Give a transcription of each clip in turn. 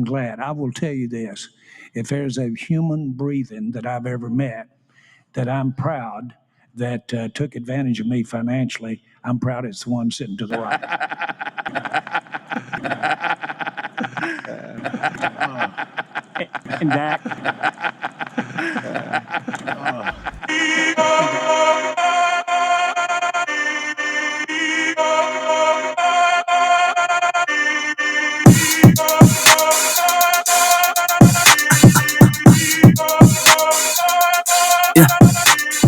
glad. I will tell you this. If there's a human breathing that I've ever met that I'm proud that took advantage of me financially, I'm proud it's the one sitting to the right. And Dak.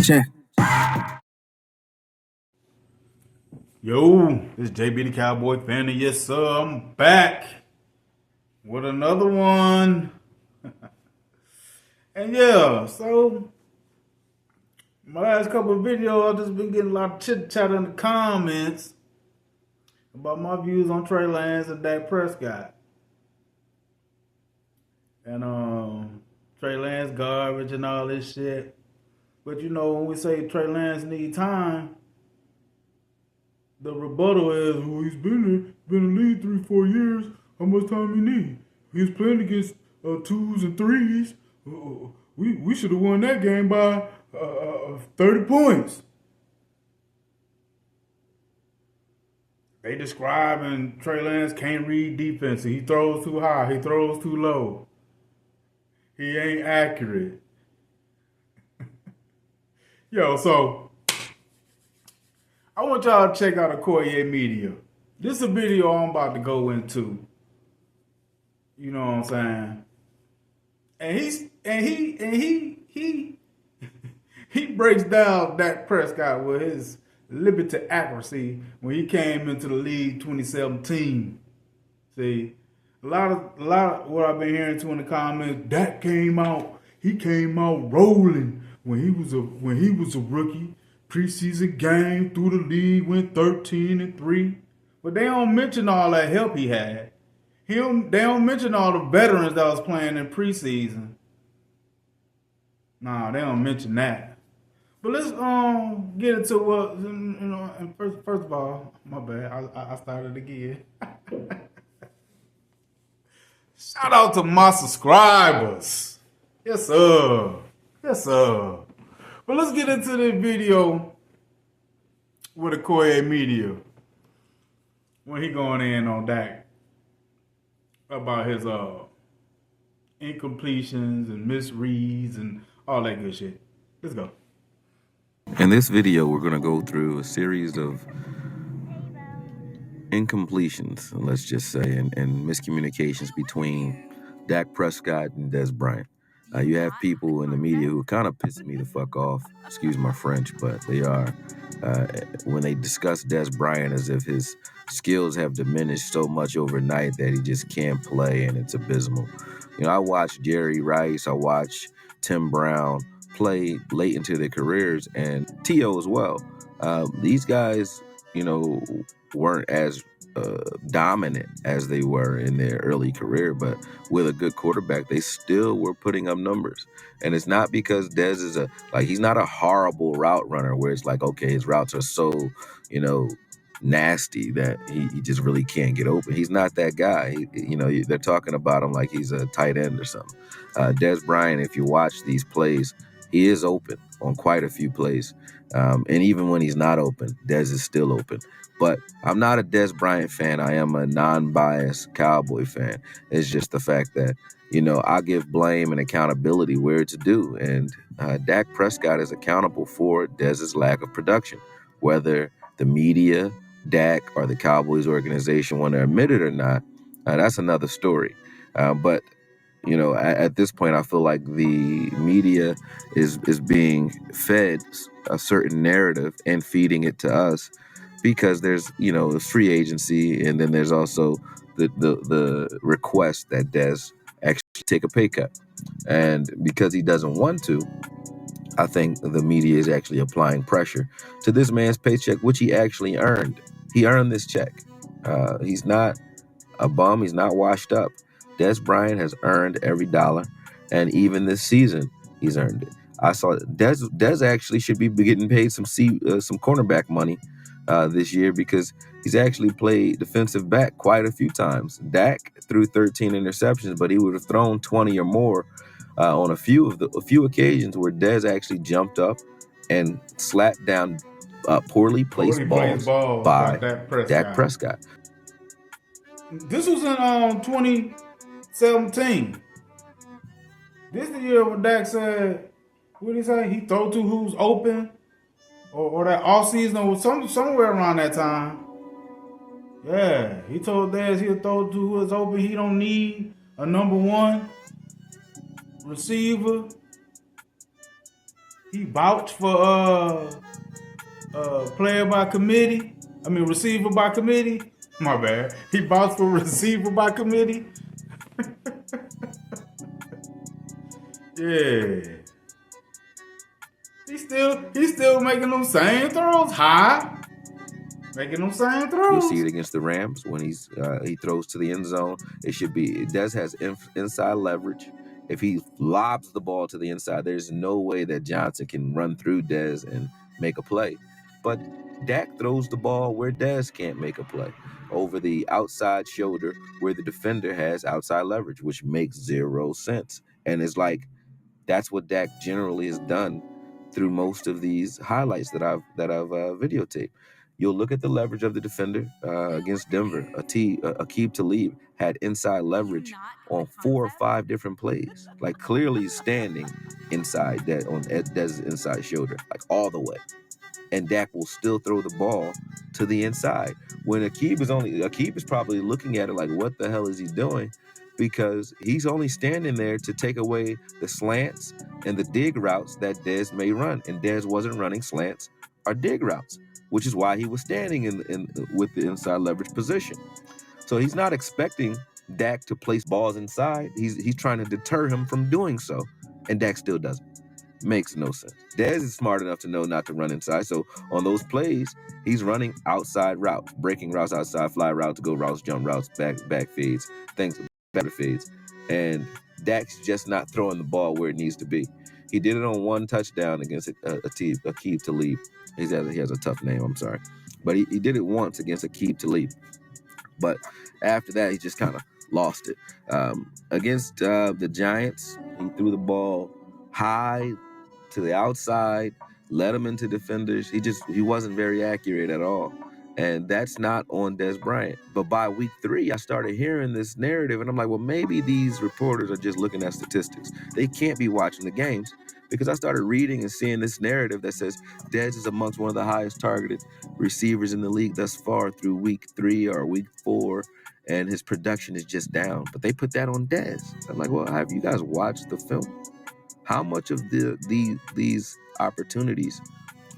Check. Yo, this JB the Cowboy fan, and yes, sir, I'm back with another one. And yeah, so my last couple of videos, I've just been getting a lot of chit chat in the comments about my views on Trey Lance and Dak Prescott. And Trey Lance garbage and all this shit. But you know, when we say Trey Lance need time, the rebuttal is, well, he's been in the league 3-4 years. How much time he need? He's playing against 2s and 3s. We should have won that game by 30 points. They describing Trey Lance can't read defense. He throws too high. He throws too low. He ain't accurate. Yo, so I want y'all to check out Okoye Media. This is a video I'm about to go into. You know what I'm saying? And he breaks down Dak Prescott with his limited accuracy when he came into the league 2017. See, a lot of what I've been hearing too in the comments, Dak came out rolling when he was a rookie. Preseason game through the league, went 13-3. But they don't mention all that help he had. They don't mention all the veterans that was playing in preseason. Nah, they don't mention that. But let's get into what, you know. And first of all, my bad, I started again. Shout out to my subscribers. Yes, sir. Yes, sir. But let's get into this video with Okoye Media when he going in on Dak about his incompletions and misreads and all that good shit. Let's go. In this video, we're going to go through a series of incompletions, let's just say, and miscommunications between Dak Prescott and Dez Bryant. You have people in the media who kind of pissing me the fuck off, excuse my French, but they are, when they discuss Dez Bryant as if his skills have diminished so much overnight that he just can't play and it's abysmal. You know, I watched Jerry Rice, I watched Tim Brown play late into their careers, and T.O. as well. These guys, you know, weren't as dominant as they were in their early career, but with a good quarterback, they still were putting up numbers. And it's not because Dez is he's not a horrible route runner where it's like, okay, his routes are so, you know, nasty that he just really can't get open. He's not that guy. They're talking about him like he's a tight end or something. Dez Bryant, if you watch these plays, he is open on quite a few plays. And even when he's not open, Dez is still open. But I'm not a Dez Bryant fan. I am a non-biased Cowboy fan. It's just the fact that, you know, I give blame and accountability where it's due. And Dak Prescott is accountable for Dez's lack of production. Whether the media, Dak, or the Cowboys organization want to admit it or not, that's another story. But you know, at this point, I feel like the media is being fed a certain narrative and feeding it to us because there's, you know, free agency, and then there's also the request that Dez actually take a pay cut. And because he doesn't want to, I think the media is actually applying pressure to this man's paycheck, which he actually earned. He earned this check. He's not a bum. He's not washed up. Dez Bryant has earned every dollar, and even this season, he's earned it. I saw Dez actually should be getting paid some cornerback money this year because he's actually played defensive back quite a few times. Dak threw 13 interceptions, but he would have thrown 20 or more on a few occasions where Dez actually jumped up and slapped down poorly placed balls by Dak Prescott. This was in 2017. This is the year when Dak said, what did he say? He throw to who's open, or that off season, or somewhere around that time. Yeah, he told Dez he'll throw to who is open. He don't need a number one receiver. He vouched for player by committee. I mean receiver by committee. My bad. He vouched for receiver by committee. Yeah. He's still making them same throws high. Making them same throws. You'll see it against the Rams when he throws to the end zone. It should be Dez has inside leverage. If he lobs the ball to the inside, there's no way that Johnson can run through Dez and make a play. But Dak throws the ball where Dez can't make a play, over the outside shoulder where the defender has outside leverage, which makes zero sense. And it's like that's what Dak generally has done through most of these highlights that I've videotaped. You'll look at the leverage of the defender against Denver. Aqib Talib had inside leverage on 4 or 5 different plays, like clearly standing inside that on Dez's inside shoulder, like all the way. And Dak will still throw the ball to the inside. When Aqib is probably looking at it like, what the hell is he doing? Because he's only standing there to take away the slants and the dig routes that Dez may run. And Dez wasn't running slants or dig routes, which is why he was standing in with the inside leverage position. So he's not expecting Dak to place balls inside. He's trying to deter him from doing so. And Dak still doesn't. Makes no sense. Dez is smart enough to know not to run inside. So on those plays, he's running outside routes, breaking routes outside, fly routes, go routes, jump routes, back feeds, better feeds. And Dak's just not throwing the ball where it needs to be. He did it on 1 touchdown against Aqib Talib. He has a tough name, I'm sorry. But he did it once against Aqib Talib. But after that, he just kind of lost it. Against the Giants, he threw the ball high to the outside, led him into defenders. He wasn't very accurate at all. And that's not on Dez Bryant. But by week 3, I started hearing this narrative, and I'm like, well, maybe these reporters are just looking at statistics. They can't be watching the games, because I started reading and seeing this narrative that says Dez is amongst one of the highest targeted receivers in the league thus far through week 3 or week 4, and his production is just down. But they put that on Dez. I'm like, well, have you guys watched the film? How much of these opportunities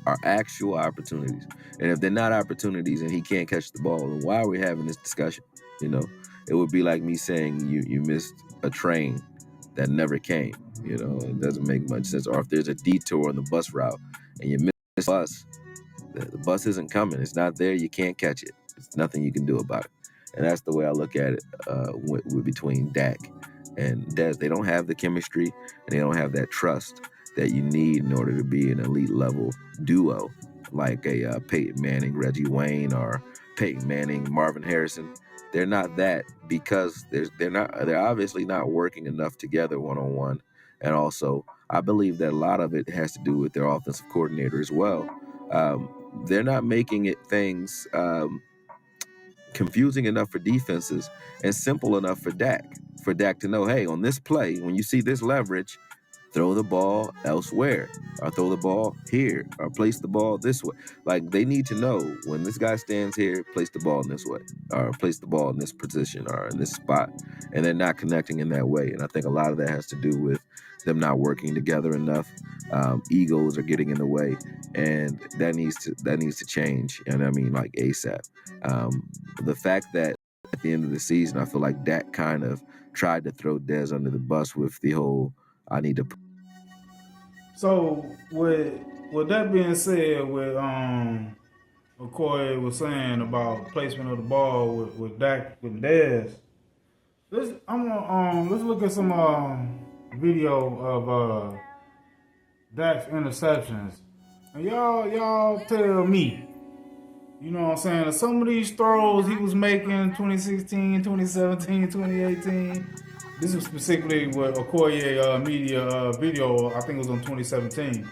are actual opportunities? And if they're not opportunities and he can't catch the ball, then why are we having this discussion? You know, it would be like me saying you missed a train that never came. You know, it doesn't make much sense. Or if there's a detour on the bus route and you miss the bus, the bus isn't coming. It's not there. You can't catch it. There's nothing you can do about it. And that's the way I look at it between Dak and Dez. They don't have the chemistry and they don't have that trust that you need in order to be an elite level duo like a Peyton Manning, Reggie Wayne, or Peyton Manning, Marvin Harrison. They're not that because they're obviously not working enough together one-on-one. And also, I believe that a lot of it has to do with their offensive coordinator as well. They're not making things confusing enough for defenses and simple enough for Dak to know, hey, on this play, when you see this leverage, throw the ball elsewhere, or throw the ball here, or place the ball this way. Like, they need to know when this guy stands here, place the ball in this way, or place the ball in this position, or in this spot, and they're not connecting in that way. And I think a lot of that has to do with them not working together enough. Egos are getting in the way, and that needs to change. And I mean, like, ASAP. The fact that at the end of the season, I feel like Dak kind of tried to throw Dez under the bus with the whole I need to. So with that being said, with what Corey was saying about placement of the ball with Dak with Dez, let's look at some video of Dak's interceptions, and y'all tell me You know what I'm saying? Some of these throws he was making in 2016, 2017, 2018. This was specifically with Okoye media video. I think it was on 2017.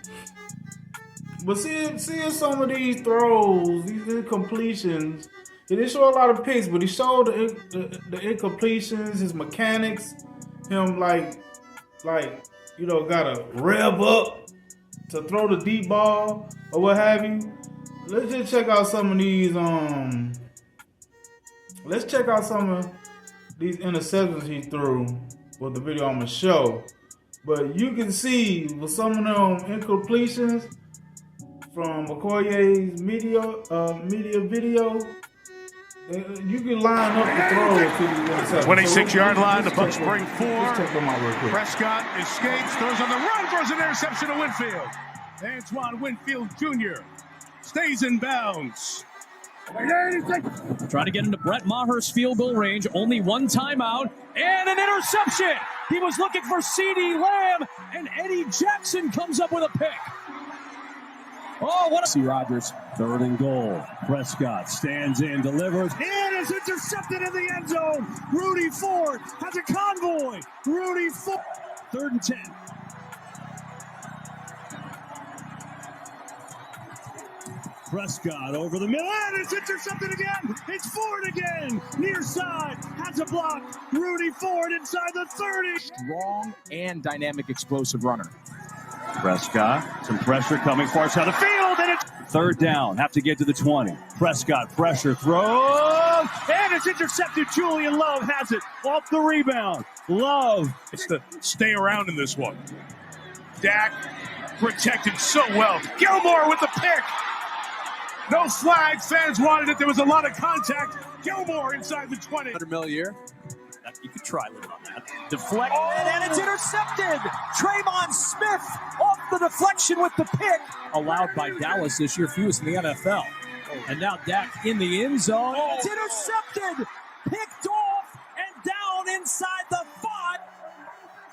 But seeing some of these throws, these incompletions, he didn't show a lot of picks, but he showed the incompletions, his mechanics, him gotta rev up to throw the deep ball or what have you. Let's just check out some of these. Let's check out some of these interceptions he threw with the video I'm gonna show. But you can see with some of them incompletions from McCoy's media video, you can line up the throws to the interception. 26-yard line, the Bucs bring 4. Check them out real quick. Prescott escapes, throws on the run, throws an interception to Winfield. Antoine Winfield Jr. stays in bounds. Trying to get into Brett Maher's field goal range. Only one timeout and an interception. He was looking for CeeDee Lamb, and Eddie Jackson comes up with a pick. Oh, what a... See Rodgers, 3rd and goal. Prescott stands in, delivers, and is intercepted in the end zone. Rudy Ford has a convoy. Rudy Ford, 3rd and 10. Prescott over the middle, and it's intercepted again. It's Ford again. Near side, has a block. Rudy Ford inside the 30. Strong and dynamic explosive runner. Prescott, some pressure coming far side of the field, and it's 3rd down. Have to get to the 20. Prescott, pressure, throws, and it's intercepted. Julian Love has it off the rebound. Love. It's to stay around in this one. Dak protected so well. Gilmore with the pick. No flag. Fans wanted it. There was a lot of contact. Gilmore inside the 20. $100 million a year. You could try a little on that. Deflected, and it's intercepted. Trayvon Smith off the deflection with the pick. Allowed by Dallas this year, fewest in the NFL. And now Dak in the end zone. It's intercepted. Picked off and down inside the 5.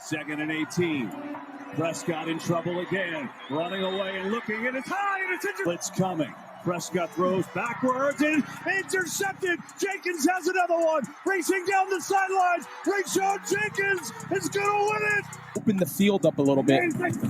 2nd and 18. Prescott in trouble again. Running away and looking, and it's high, and it's intercepted. Blitz coming. Prescott throws backwards and intercepted. Jenkins has another one. Racing down the sidelines. Rayshon Jenkins is going to win it. Open the field up a little bit.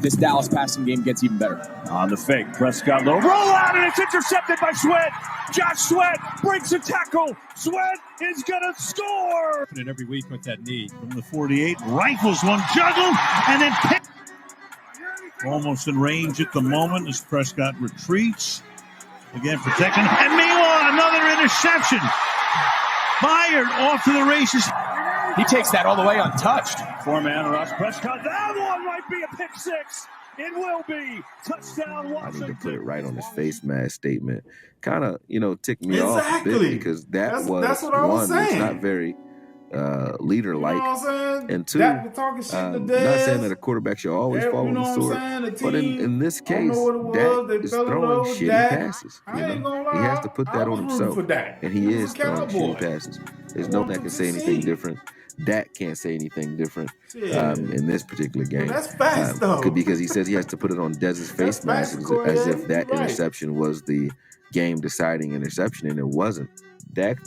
This Dallas passing game gets even better. On the fake, Prescott low roll out, and it's intercepted by Sweat. Josh Sweat breaks a tackle. Sweat is going to score. And every week with that knee. From the 48, rifles one, juggle, and then pick. Almost in range at the moment as Prescott retreats. Again, protecting, and meanwhile, another interception. Fired off to the races. He takes that all the way untouched. 4-man rush, Prescott. That one might be a pick 6. It will be. Touchdown, Washington. I need to put it right on his face mask statement. Kind of, ticked me off a Exactly. bit because that's what I was saying. It's not very leader-like. You know what I'm saying? And 2, Dak talking shit to not Dez. saying that a quarterback should always fall on the sword, but in this case, Dak is throwing shitty passes. He has to put that on himself, and he is throwing shitty passes. There's no one that can say anything different. Dak can't say anything different in this particular game. That's fast, though. Because he says he has to put it on Dez's face mask as if that interception was the game-deciding interception, and it wasn't. Dak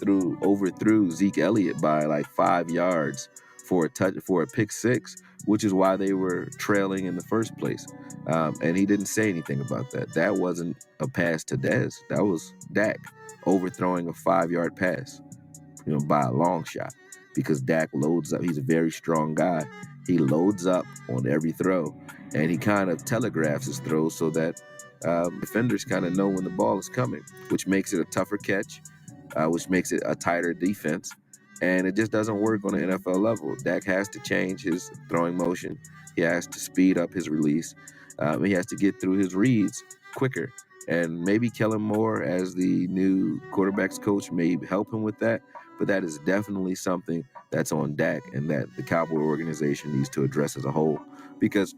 overthrew Zeke Elliott by like 5 yards for a pick 6, which is why they were trailing in the first place. And he didn't say anything about that. That wasn't a pass to Dez. That was Dak overthrowing a 5-yard pass, by a long shot. Because Dak loads up. He's a very strong guy. He loads up on every throw, and he kind of telegraphs his throws so that defenders kind of know when the ball is coming, which makes it a tougher catch. Which makes it a tighter defense, and it just doesn't work on an NFL level. Dak has to change his throwing motion. He has to speed up his release. He has to get through his reads quicker, and maybe Kellen Moore, as the new quarterbacks coach, may help him with that, but that is definitely something that's on Dak and that the Cowboy organization needs to address as a whole, because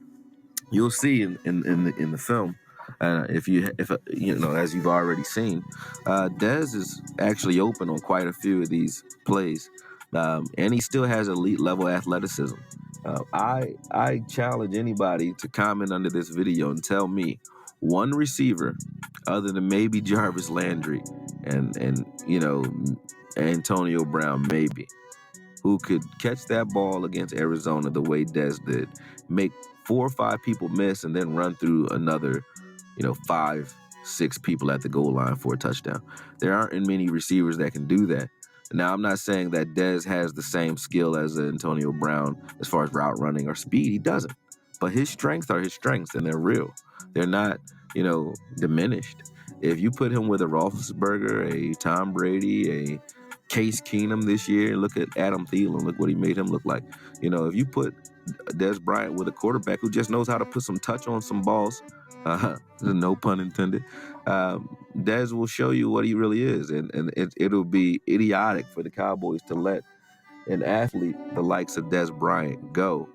you'll see in the film, if as you've already seen, Dez is actually open on quite a few of these plays, and he still has elite level athleticism. I challenge anybody to comment under this video and tell me one receiver other than maybe Jarvis Landry and Antonio Brown maybe, who could catch that ball against Arizona the way Dez did, make 4 or 5 people miss, and then run through another, 5, 6 people at the goal line for a touchdown. There aren't many receivers that can do that. Now, I'm not saying that Dez has the same skill as Antonio Brown as far as route running or speed. He doesn't. But his strengths are his strengths, and they're real. They're not, diminished. If you put him with a Roethlisberger, a Tom Brady, a Case Keenum this year, look at Adam Thielen. Look what he made him look like. If you put Dez Bryant with a quarterback who just knows how to put some touch on some balls, no pun intended, Dez will show you what he really is. And it'll be idiotic for the Cowboys to let an athlete the likes of Dez Bryant go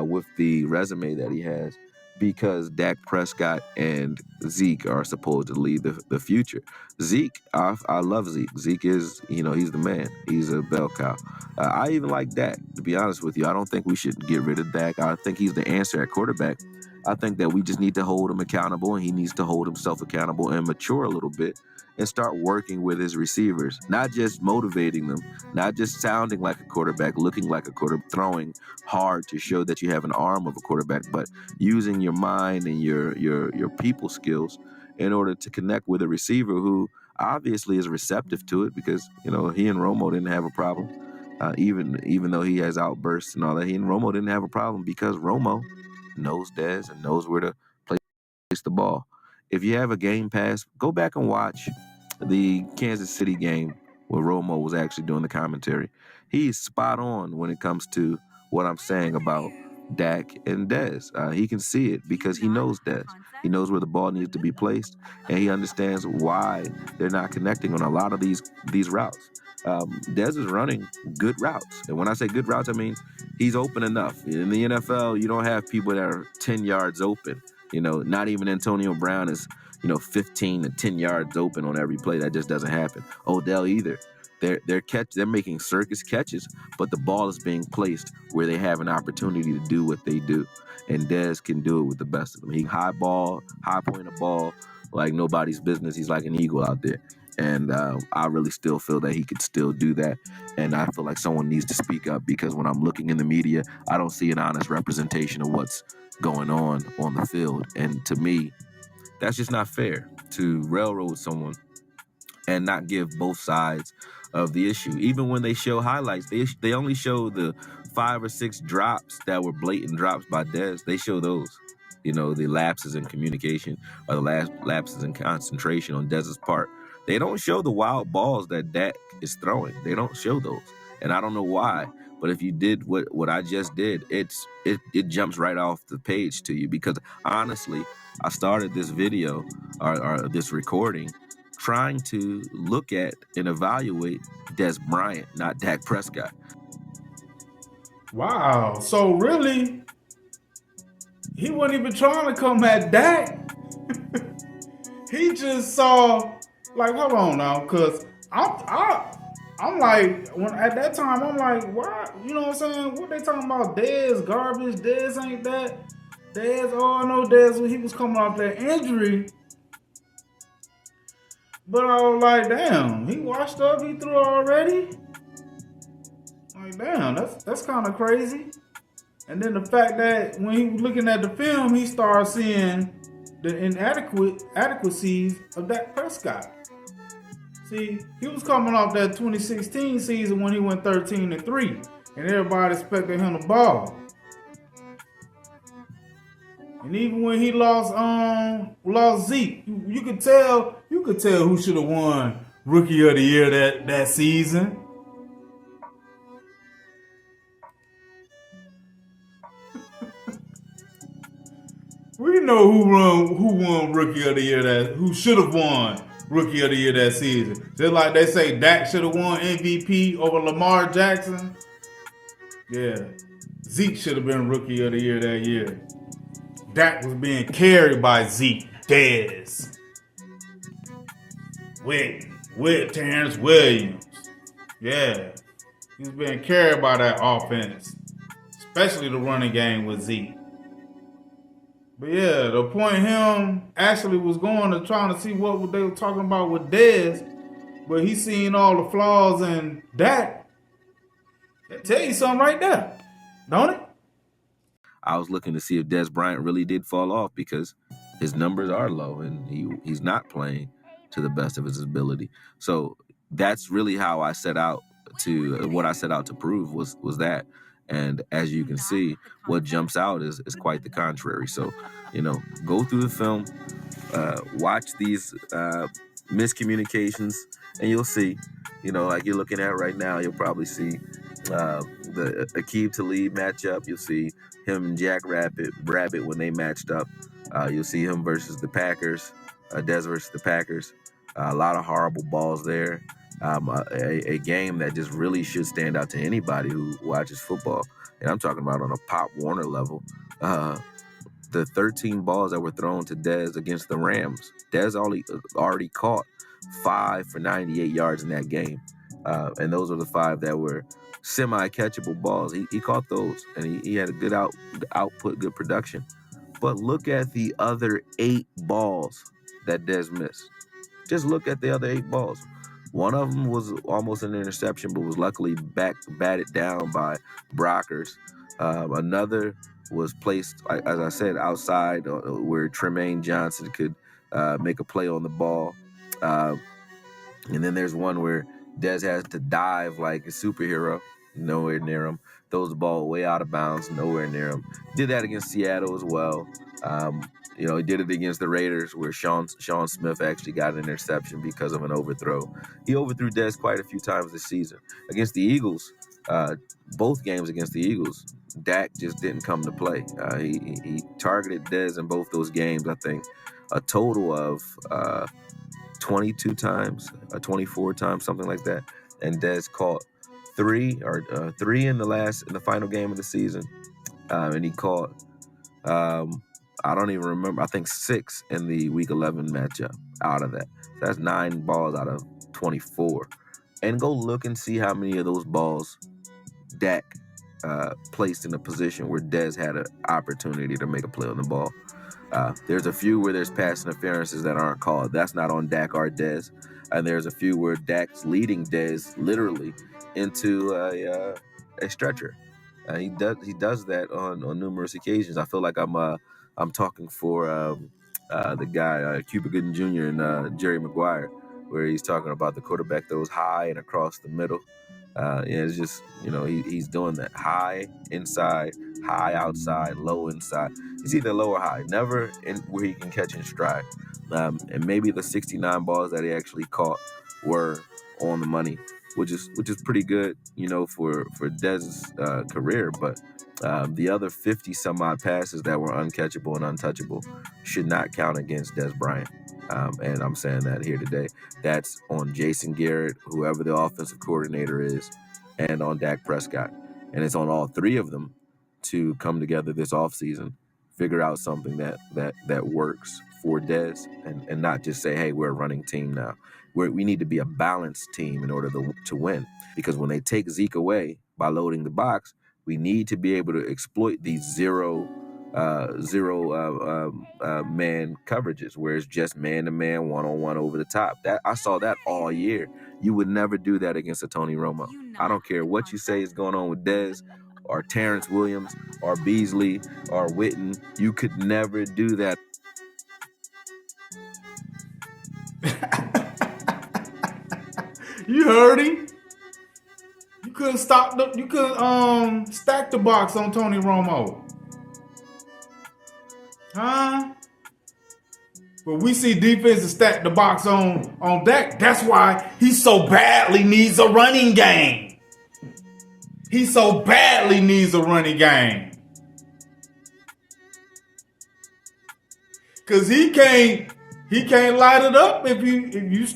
with the resume that he has, because Dak Prescott and Zeke are supposed to lead the future. Zeke, I love Zeke. Zeke is, he's the man. He's a bell cow. I even like Dak, to be honest with you. I don't think we should get rid of Dak. I think he's the answer at quarterback. I think that we just need to hold him accountable, and he needs to hold himself accountable and mature a little bit and start working with his receivers, not just motivating them, not just sounding like a quarterback, looking like a quarterback, throwing hard to show that you have an arm of a quarterback, but using your mind and your people skills in order to connect with a receiver who obviously is receptive to it, because he and Romo didn't have a problem, even though he has outbursts and all that. He and Romo didn't have a problem because Romo knows Dez and knows where to place the ball. If you have a Game Pass, go back and watch the Kansas City game where Romo was actually doing the commentary. He's spot on when it comes to what I'm saying about Dak and Dez. He can see it because he knows Dez. He knows where the ball needs to be placed, and he understands why they're not connecting on a lot of these routes. Dez is running good routes. And when I say good routes, I mean he's open enough. In the NFL, you don't have people that are 10 yards open. Not even Antonio Brown is 15 to 10 yards open on every play. That just doesn't happen. Odell either. They're making circus catches, but the ball is being placed where they have an opportunity to do what they do. And Dez can do it with the best of them. He high point a ball like nobody's business. He's like an eagle out there. And I really still feel that he could still do that. And I feel like someone needs to speak up, because when I'm looking in the media, I don't see an honest representation of what's going on the field. And to me, that's just not fair to railroad someone and not give both sides of the issue. Even when they show highlights, they only show the 5 or 6 drops that were blatant drops by Dez. They show those, the lapses in communication or the lapses in concentration on Dez's part. They don't show the wild balls that Dak is throwing. They don't show those. And I don't know why, but if you did what I just did, it jumps right off the page to you, because honestly, I started this video or this recording trying to look at and evaluate Dez Bryant, not Dak Prescott. Wow. So really, he wasn't even trying to come at Dak. He just saw, like, hold on now, because I'm like, when at that time, I'm like, why? You know what I'm saying? What they talking about? Dez garbage. Dez ain't that. Dez, I know Dez, he was coming off that injury. But I was like, damn, he washed up, he threw already? Like, damn, that's kind of crazy. And then the fact that when he was looking at the film, he started seeing the inadequacies of Dak Prescott. See, he was coming off that 2016 season when he went 13-3, and everybody expected him to ball. And even when he lost Zeke, you could tell who should have won Rookie of the Year that season. We know who won Rookie of the Year who should have won Rookie of the Year that season. Just like they say Dak should have won MVP over Lamar Jackson. Yeah, Zeke should have been Rookie of the Year that year. Dak was being carried by Zeke, Dez, with Terrence Williams. Yeah, he was being carried by that offense, especially the running game with Zeke. But yeah, the point him actually was going to trying to see what they were talking about with Dez, but he seen all the flaws in Dak. That tell you something right there, don't it? I was looking to see if Des Bryant really did fall off because his numbers are low and he's not playing to the best of his ability. So that's really how I set out to what I set out to prove was that. And as you can see, what jumps out is quite the contrary. So, go through the film, watch these miscommunications, and you'll see, like you're looking at right now, you'll probably see the Aqib Talib matchup. You'll see him and Jack Rabbit when they matched up. You'll see him versus the Packers, Dez versus the Packers. A lot of horrible balls there. A game that just really should stand out to anybody who watches football. And I'm talking about on a Pop Warner level. The 13 balls that were thrown to Dez against the Rams. Dez already caught 5 for 98 yards in that game. And those were the 5 that were semi-catchable balls. He caught those, and he had a good output, good production. But look at the other 8 balls that Dez missed. Just look at the other 8 balls. One of them was almost an interception, but was luckily batted down by Brockers. Another was placed, as I said, outside where Tremaine Johnson could make a play on the ball. And then there's one where Dez has to dive like a superhero, nowhere near him. Throws the ball way out of bounds, nowhere near him. Did that against Seattle as well. He did it against the Raiders where Sean Smith actually got an interception because of an overthrow. He overthrew Dez quite a few times this season. Against the Eagles, both games against the Eagles, Dak just didn't come to play. He targeted Dez in both those games, I think, a total of 22 times, 24 times, something like that. And Dez caught 3 in the final game of the season. And he caught, I don't even remember, I think 6 in the week 11 matchup out of that. So that's 9 balls out of 24. And go look and see how many of those balls Dak placed in a position where Dez had an opportunity to make a play on the ball. There's a few where there's pass interferences that aren't called. That's not on Dak or Dez. And there's a few where Dak's leading Dez literally into a stretcher. He does that on numerous occasions. I feel like I'm talking for the guy Cuba Gooding Jr. and Jerry Maguire, where he's talking about the quarterback throws high and across the middle. It's just, he's doing that. High inside, high outside, low inside. He's either low or high, never in where he can catch in stride. And maybe the 69 balls that he actually caught were on the money, which is pretty good, for Dez's career. But the other 50 some odd passes that were uncatchable and untouchable should not count against Dez Bryant. And I'm saying that here today. That's on Jason Garrett, whoever the offensive coordinator is, and on Dak Prescott. And it's on all 3 of them to come together this offseason, figure out something that works for Dez, and not just say, hey, we're a running team now. We need to be a balanced team in order to win. Because when they take Zeke away by loading the box, we need to be able to exploit these zero man coverages where it's just man-to-man, one-on-one over the top. That I saw that all year. You would never do that against a Tony Romo. I don't care what you say is going on with Dez or Terrence Williams or Beasley or Witten. You could never do that. You heard him. You couldn't stack the box on Tony Romo. Huh? But we see defenses stack the box on Dak. That's why he so badly needs a running game. He so badly needs a running game. Cause he can't light it up if you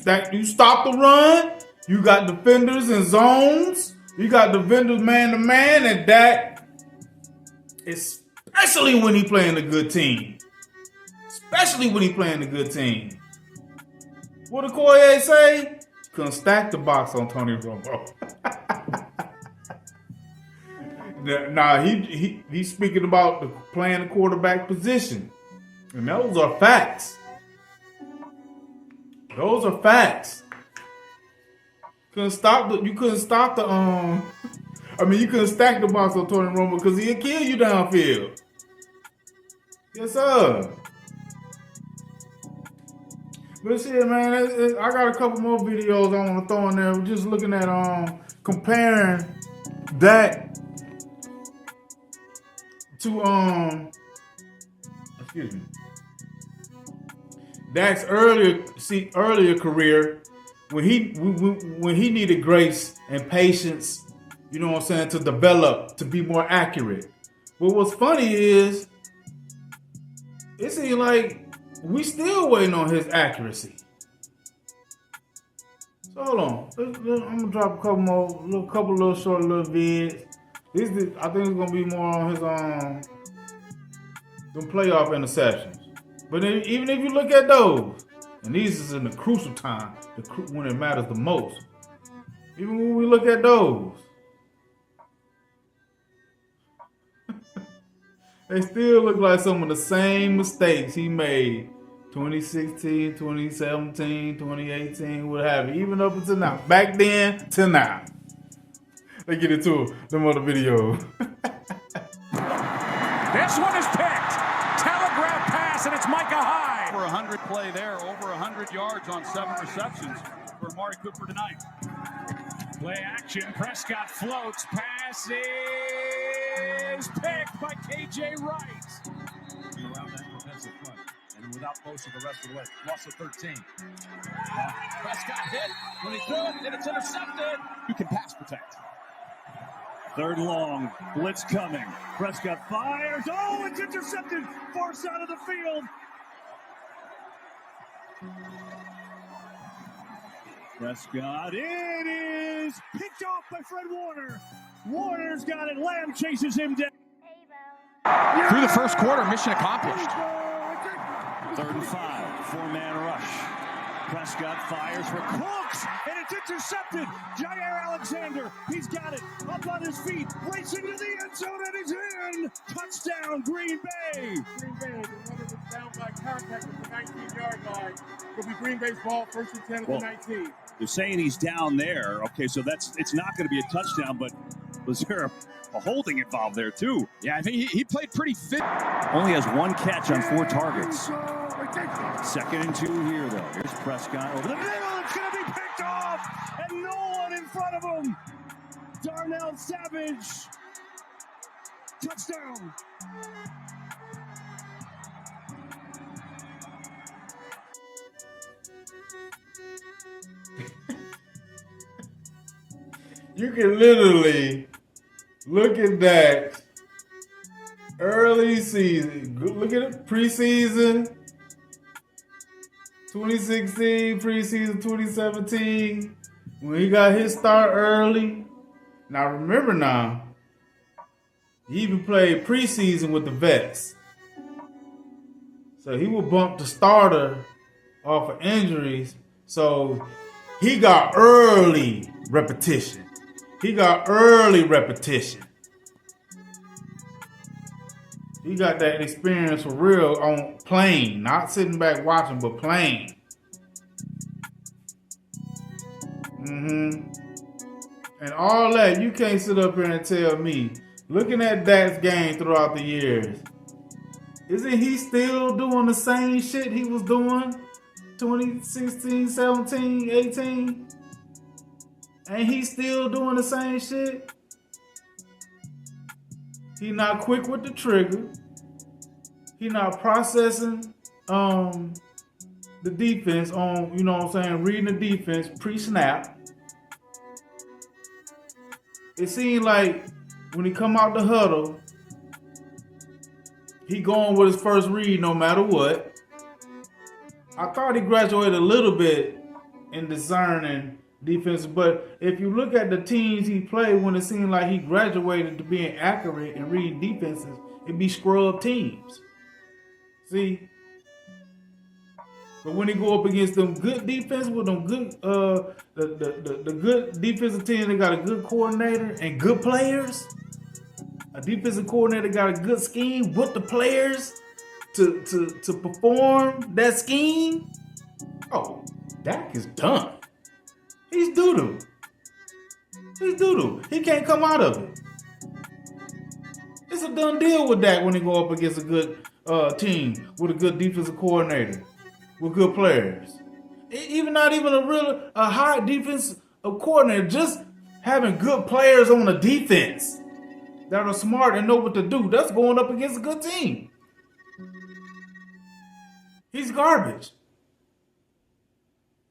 stop the run. You got defenders in zones. You got defenders man to man, and Dak, especially when he playing a good team. Especially when he playing a good team. What did Koye say? Couldn't stack the box on Tony Romo. Nah, he's speaking about playing the quarterback position. And those are facts. Those are facts. You couldn't stop the you couldn't stack the box on Tony Romo because he'll kill you downfield. Yes, sir. But shit, man, I got a couple more videos I want to throw in there. We're just looking at comparing that to excuse me, Dak's earlier career when he needed grace and patience, you know what I'm saying, to develop, to be more accurate. But what's funny is it seems like we still waiting on his accuracy. So hold on, I'm gonna drop a couple little short little vids. I think it's gonna be more on his them playoff interceptions. But then, even if you look at those, and these is in the crucial time, when it matters the most. Even when we look at those, they still look like some of the same mistakes he made 2016, 2017, 2018, what have you, even up until now. Back then to now. Let's get into them other videos. This one is picked. Telegraph pass, and it's Micah Hyde. Over 100 play there, over 100 yards on 7 receptions for Amari Cooper tonight. Play action. Prescott floats. Pass is picked by KJ Wright. Around that defensive front. And without most of the rest of the way. Loss of 13. Prescott hit when he threw it, and it's intercepted. You can pass protect. Third long. Blitz coming. Prescott fires. Oh, it's intercepted. Far side of the field. Prescott, it is picked off by Fred Warner. Warner's got it. Lamb chases him down. Through the first quarter, mission accomplished. 3rd and 5, 4-man rush. Prescott fires for Cooks, and it's intercepted. Jair Alexander, he's got it. Up on his feet, racing to the end zone, and he's in. Touchdown, Green Bay. Green Bay, the runner was down by contact at the 19-yard line. It'll be Green Bay's ball, 1st and 10 at the 19. They're saying he's down there. Okay, so it's not going to be a touchdown, but was there a holding involved there too? Yeah, I think he played pretty fit. Only has 1 catch on 4 targets. 2nd and 2 here, though. Here's Prescott over the middle. It's going to be picked off, and no one in front of him. Darnell Savage. Touchdown. You can literally look at that early season. Look at it, preseason 2016, preseason 2017, when he got his start early. Now remember he even played preseason with the vets. So he would bump the starter off of injuries. So he got early repetition. He got that experience for real on playing, not sitting back watching, but playing. And all that, you can't sit up here and tell me, looking at Dak's game throughout the years, isn't he still doing the same shit he was doing 2016, 17, 18? Ain't he still doing the same shit? He not quick with the trigger. He not processing the defense on, you know what I'm saying, reading the defense pre-snap. It seemed like when he come out the huddle, he going with his first read no matter what. I thought he graduated a little bit in discerning defense, but if you look at the teams he played when it seemed like he graduated to being accurate and reading defenses, it'd be scrub teams. See? But when he go up against them good defense with them good the good defensive team that got a good coordinator and good players, a defensive coordinator got a good scheme with the players, to perform that scheme, oh, Dak is done. He's doo-doo. He's doo-doo. He can't come out of it. It's a done deal with Dak when he go up against a good team with a good defensive coordinator, with good players. Not even a high defensive coordinator, just having good players on the defense that are smart and know what to do. That's going up against a good team. He's garbage.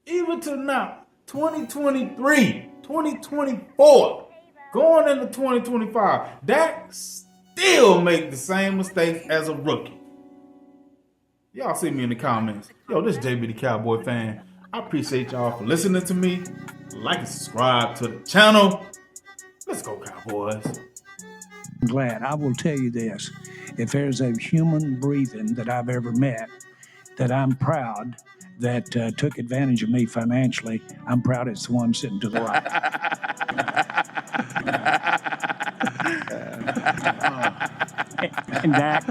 Even to now, 2023, 2024, going into 2025, Dak still make the same mistakes as a rookie. Y'all see me in the comments. Yo, this is JB the Cowboy fan. I appreciate y'all for listening to me. Like and subscribe to the channel. Let's go, Cowboys. I'm glad. I will tell you this. If there's a human breathing that I've ever met that I'm proud that took advantage of me financially, I'm proud it's the one sitting to the right. And Dak.